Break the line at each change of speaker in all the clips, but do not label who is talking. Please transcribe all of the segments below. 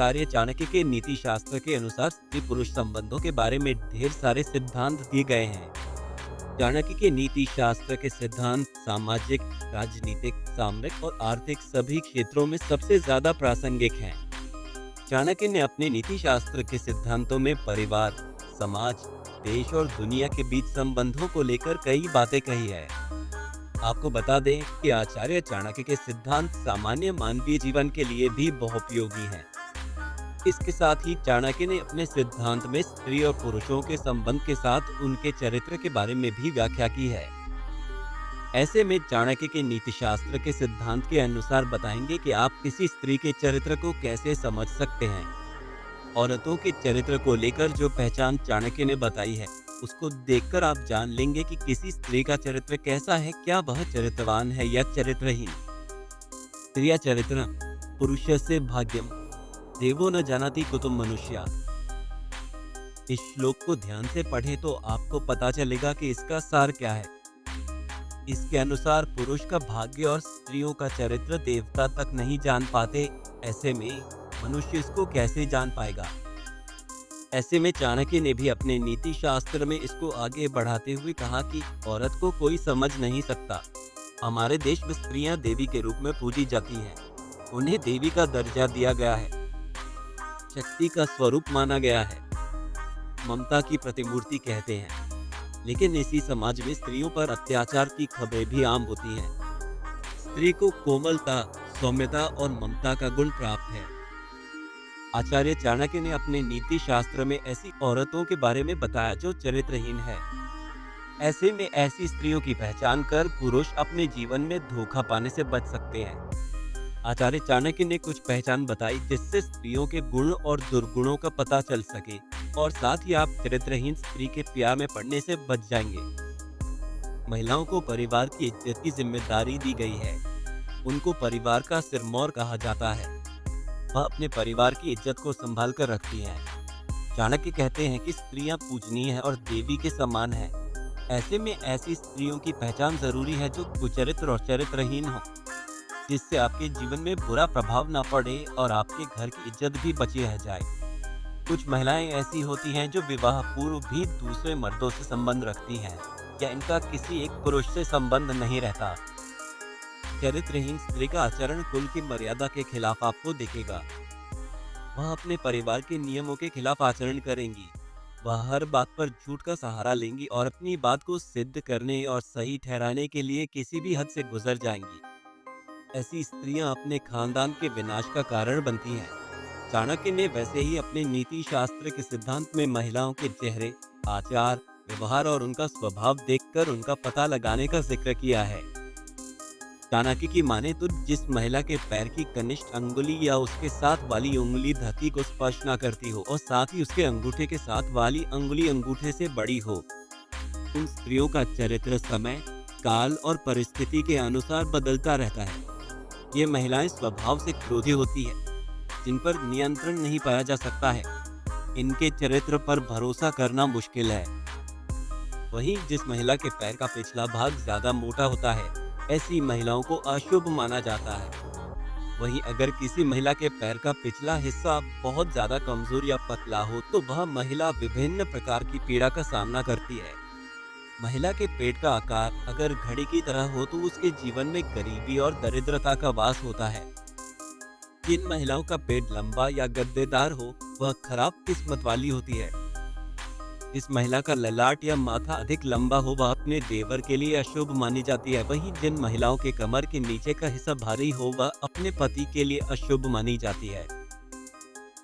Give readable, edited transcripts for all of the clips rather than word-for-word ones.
आचार्य चाणक्य के नीति शास्त्र के अनुसार स्त्री पुरुष संबंधों के बारे में ढेर सारे सिद्धांत दिए गए हैं। चाणक्य के नीति शास्त्र के सिद्धांत सामाजिक, राजनीतिक, सामरिक और आर्थिक सभी क्षेत्रों में सबसे ज्यादा प्रासंगिक हैं। चाणक्य ने अपने नीति शास्त्र के सिद्धांतों में परिवार, समाज, देश और दुनिया के बीच संबंधों को लेकर कई बातें कही है। आपको बता दें कि आचार्य चाणक्य के सिद्धांत सामान्य मानवीय जीवन के लिए भी बहुपयोगी हैं। इसके साथ ही चाणक्य ने अपने सिद्धांत में स्त्री और पुरुषों के संबंध के साथ उनके चरित्र के बारे में भी व्याख्या की है। ऐसे में चाणक्य के नीति शास्त्र के सिद्धांत के अनुसार बताएंगे कि आप किसी स्त्री के चरित्र को कैसे समझ सकते हैं। औरतों के चरित्र को लेकर जो पहचान चाणक्य ने बताई है, उसको देखकर आप जान लेंगे कि किसी स्त्री का चरित्र कैसा है, क्या वह चरित्रवान है या चरित्रहीन। स्त्रिया चरित्र पुरुषस्य भाग्यम देवो न जानाति कुतुम मनुष्या। इस श्लोक को ध्यान से पढ़ें तो आपको पता चलेगा कि इसका सार क्या है। इसके अनुसार पुरुष का भाग्य और स्त्रियों का चरित्र देवता तक नहीं जान पाते, ऐसे में मनुष्य इसको कैसे जान पाएगा। ऐसे में चाणक्य ने भी अपने नीति शास्त्र में इसको आगे बढ़ाते हुए कहा कि औरत को कोई समझ नहीं सकता। हमारे देश में स्त्रियां देवी के रूप में पूजी जाती हैं, उन्हें देवी का दर्जा दिया गया है, शक्ति का स्वरूप माना गया है, ममता की प्रतिमूर्ति कहते हैं। लेकिन इसी समाज में स्त्रियों पर अत्याचार की खबरें भी आम होती हैं। स्त्री को कोमलता, सौम्यता और ममता का गुण प्राप्त है। आचार्य चाणक्य ने अपने नीति शास्त्र में ऐसी औरतों के बारे में बताया जो चरित्रहीन है। ऐसे में ऐसी स्त्रियों की पहचान कर पुरुष अपने जीवन में धोखा पाने से बच सकते हैं। आचार्य चाणक्य ने कुछ पहचान बताई जिससे स्त्रियों के गुण और दुर्गुणों का पता चल सके और साथ ही आप चरित्रहीन स्त्री के प्यार में पड़ने से बच जाएंगे। महिलाओं को परिवार की इज्जत की जिम्मेदारी दी गई है। उनको परिवार का सिरमौर कहा जाता है। वह अपने परिवार की इज्जत को संभाल कर रखती हैं। चाणक्य कहते हैं कि स्त्रियां पूजनीय हैं और देवी के समान हैं। ऐसे में ऐसी स्त्रियों की पहचान जरूरी है जो कुचरित्र और चरित्रहीन हो, जिससे आपके जीवन में बुरा प्रभाव न पड़े और आपके घर की इज्जत भी बची रह जाए। कुछ महिलाएं ऐसी होती हैं जो विवाह पूर्व भी दूसरे मर्दों से संबंध रखती हैं या इनका किसी एक पुरुष से संबंध नहीं रहता। चरित्रहीन स्त्री का आचरण कुल की मर्यादा के खिलाफ आपको दिखेगा। वह अपने परिवार के नियमों के खिलाफ आचरण करेंगी। वह हर बात पर झूठ का सहारा लेंगी और अपनी बात को सिद्ध करने और सही ठहराने के लिए किसी भी हद से गुजर जाएंगी। ऐसी स्त्रियां अपने खानदान के विनाश का कारण बनती हैं। चाणक्य ने वैसे ही अपने नीति शास्त्र के सिद्धांत में महिलाओं के चेहरे, आचार, व्यवहार और उनका स्वभाव देखकर उनका पता लगाने का जिक्र किया है। चाणक्य की माने तो जिस महिला के पैर की कनिष्ठ अंगुली या उसके साथ वाली उंगली धरती को स्पर्श न करती हो और साथ ही उसके अंगूठे के साथ वाली अंगुली अंगूठे से बड़ी हो, उन स्त्रियों का चरित्र समय, काल और परिस्थिति के अनुसार बदलता रहता है। ये महिलाएं स्वभाव से क्रोधी होती है, जिन पर नियंत्रण नहीं पाया जा सकता है। इनके चरित्र पर भरोसा करना मुश्किल है। वहीं जिस महिला के पैर का पिछला भाग ज्यादा मोटा होता है, ऐसी महिलाओं को अशुभ माना जाता है। वहीं अगर किसी महिला के पैर का पिछला हिस्सा बहुत ज्यादा कमजोर या पतला हो तो वह महिला विभिन्न प्रकार की पीड़ा का सामना करती है। महिला के पेट का आकार अगर घड़ी की तरह हो तो उसके जीवन में गरीबी और दरिद्रता का वास होता है। जिन महिलाओं का पेट लंबा या गद्देदार हो वह खराब किस्मत वाली होती है। जिस महिला का ललाट या माथा अधिक लंबा हो वह अपने देवर के लिए अशुभ मानी जाती है। वहीं जिन महिलाओं के कमर के नीचे का हिस्सा भारी हो वह अपने पति के लिए अशुभ मानी जाती है।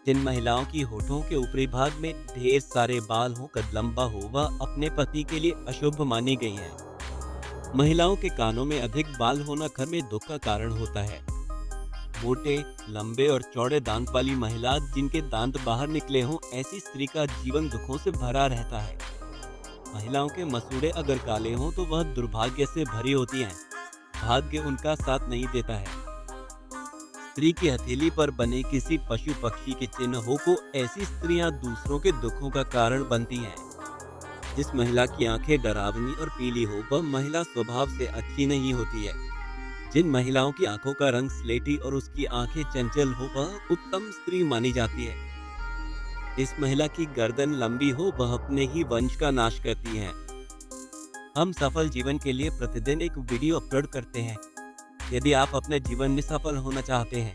जिन महिलाओं की होठों के ऊपरी भाग में ढेर सारे बाल हो, कद लंबा हो, वह अपने पति के लिए अशुभ मानी गई हैं। महिलाओं के कानों में अधिक बाल होना घर में दुख का कारण होता है। मोटे, लंबे और चौड़े दांत वाली महिला जिनके दांत बाहर निकले हों, ऐसी स्त्री का जीवन दुखों से भरा रहता है। महिलाओं के मसूड़े अगर काले हों तो वह दुर्भाग्य से भरी होती हैं। भाग्य उनका साथ नहीं देता है। स्त्री की हथेली पर बने किसी पशु पक्षी के चिन्हों को ऐसी स्त्रियां दूसरों के दुखों का कारण बनती हैं। जिस महिला की आंखें डरावनी और पीली हो वह महिला स्वभाव से अच्छी नहीं होती है। जिन महिलाओं की आंखों का रंग स्लेटी और उसकी आंखें चंचल हो वह उत्तम स्त्री मानी जाती है। इस महिला की गर्दन लंबी हो वह अपने ही वंश का नाश करती है। हम सफल जीवन के लिए प्रतिदिन एक वीडियो अपलोड करते हैं। यदि आप अपने जीवन में सफल होना चाहते हैं,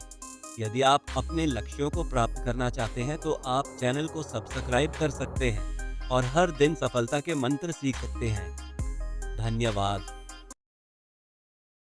यदि आप अपने लक्ष्यों को प्राप्त करना चाहते हैं तो आप चैनल को सब्सक्राइब कर सकते हैं और हर दिन सफलता के मंत्र सीख सकते हैं। धन्यवाद।